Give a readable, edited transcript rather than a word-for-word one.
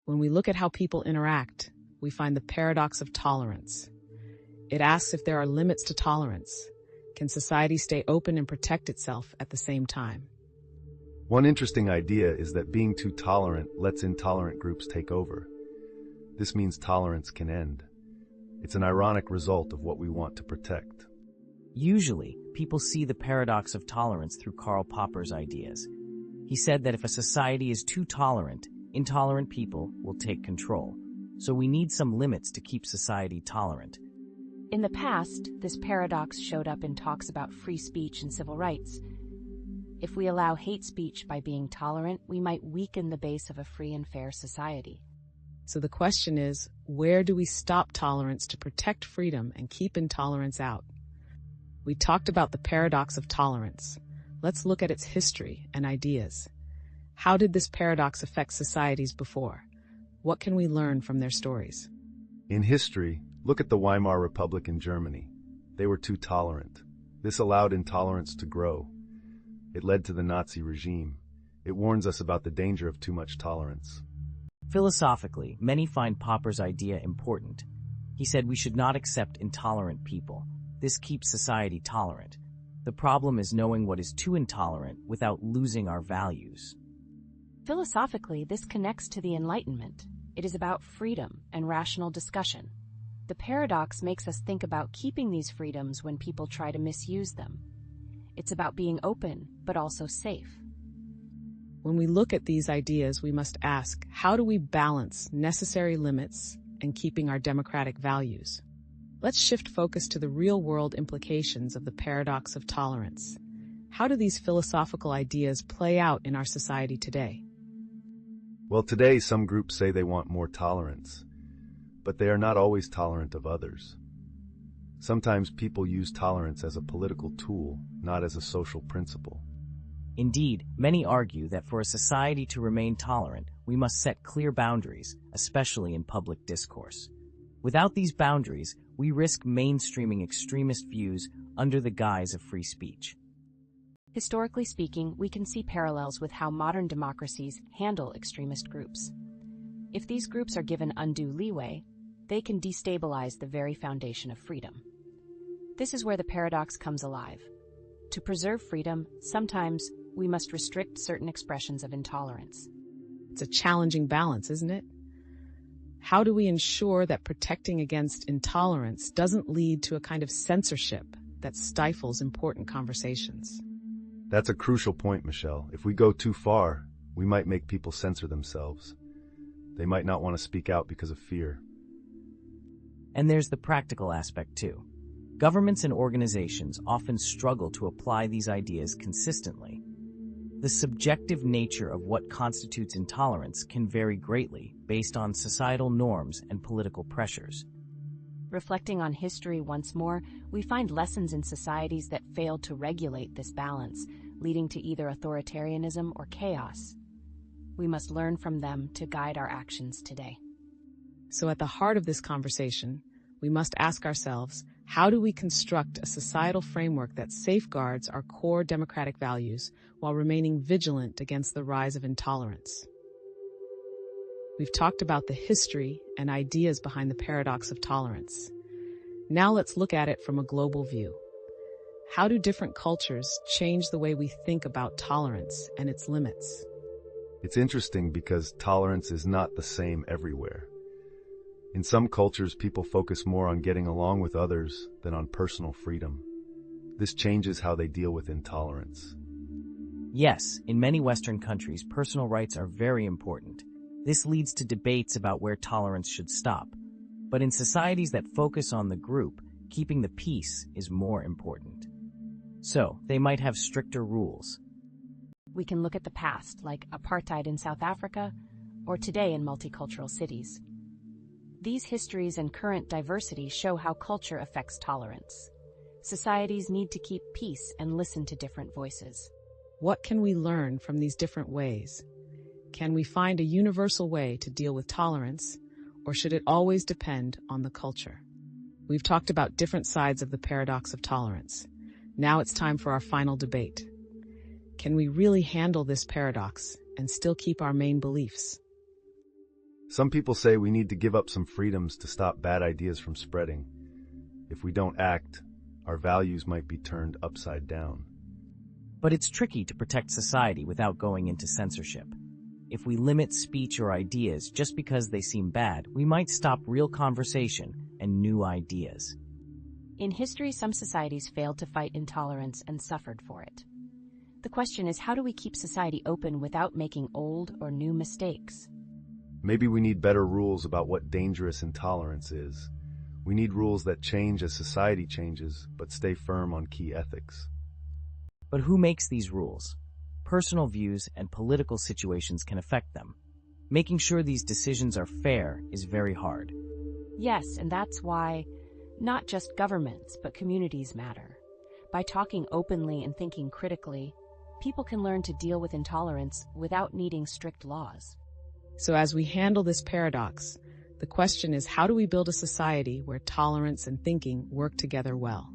When we look at how people interact, we find the paradox of tolerance. It asks if there are limits to tolerance. Can society stay open and protect itself at the same time? One interesting idea is that being too tolerant lets intolerant groups take over. This means tolerance can end. It's an ironic result of what we want to protect. Usually, people see the paradox of tolerance through Karl Popper's ideas. He said that if a society is too tolerant, intolerant people will take control. So we need some limits to keep society tolerant. In the past, this paradox showed up in talks about free speech and civil rights. If we allow hate speech by being tolerant, we might weaken the base of a free and fair society. So the question is, where do we stop tolerance to protect freedom and keep intolerance out? We talked about the paradox of tolerance. Let's look at its history and ideas. How did this paradox affect societies before? What can we learn from their stories? In history, look at the Weimar Republic in Germany. They were too tolerant. This allowed intolerance to grow. It led to the Nazi regime. It warns us about the danger of too much tolerance. Philosophically, many find Popper's idea important. He said we should not accept intolerant people. This keeps society tolerant. The problem is knowing what is too intolerant without losing our values. Philosophically, this connects to the Enlightenment. It is about freedom and rational discussion. The paradox makes us think about keeping these freedoms when people try to misuse them. It's about being open, but also safe. When we look at these ideas, we must ask, how do we balance necessary limits and keeping our democratic values? Let's shift focus to the real-world implications of the paradox of tolerance. How do these philosophical ideas play out in our society today? Well, today some groups say they want more tolerance, but they are not always tolerant of others. Sometimes people use tolerance as a political tool, not as a social principle. Indeed, many argue that for a society to remain tolerant, we must set clear boundaries, especially in public discourse. Without these boundaries, we risk mainstreaming extremist views under the guise of free speech. Historically speaking, we can see parallels with how modern democracies handle extremist groups. If these groups are given undue leeway, they can destabilize the very foundation of freedom. This is where the paradox comes alive. To preserve freedom, sometimes we must restrict certain expressions of intolerance. It's a challenging balance, isn't it? How do we ensure that protecting against intolerance doesn't lead to a kind of censorship that stifles important conversations? That's a crucial point, Michelle. If we go too far, we might make people censor themselves. They might not want to speak out because of fear. And there's the practical aspect too. Governments and organizations often struggle to apply these ideas consistently. The subjective nature of what constitutes intolerance can vary greatly based on societal norms and political pressures. Reflecting on history once more, we find lessons in societies that failed to regulate this balance, leading to either authoritarianism or chaos. We must learn from them to guide our actions today. So at the heart of this conversation, we must ask ourselves, how do we construct a societal framework that safeguards our core democratic values while remaining vigilant against the rise of intolerance? We've talked about the history and ideas behind the paradox of tolerance. Now let's look at it from a global view. How do different cultures change the way we think about tolerance and its limits? It's interesting because tolerance is not the same everywhere. In some cultures, people focus more on getting along with others than on personal freedom. This changes how they deal with intolerance. Yes, in many Western countries, personal rights are very important. This leads to debates about where tolerance should stop. But in societies that focus on the group, keeping the peace is more important. So, they might have stricter rules. We can look at the past, like apartheid in South Africa, or today in multicultural cities. These histories and current diversity show how culture affects tolerance. Societies need to keep peace and listen to different voices. What can we learn from these different ways? Can we find a universal way to deal with tolerance, or should it always depend on the culture? We've talked about different sides of the paradox of tolerance. Now it's time for our final debate. Can we really handle this paradox and still keep our main beliefs? Some people say we need to give up some freedoms to stop bad ideas from spreading. If we don't act, our values might be turned upside down. But it's tricky to protect society without going into censorship. If we limit speech or ideas just because they seem bad, we might stop real conversation and new ideas. In history, some societies failed to fight intolerance and suffered for it. The question is, how do we keep society open without making old or new mistakes? Maybe we need better rules about what dangerous intolerance is. We need rules that change as society changes, but stay firm on key ethics. But who makes these rules? Personal views and political situations can affect them. Making sure these decisions are fair is very hard. Yes, and that's why not just governments, but communities matter. By talking openly and thinking critically, people can learn to deal with intolerance without needing strict laws. So as we handle this paradox, the question is, how do we build a society where tolerance and thinking work together well?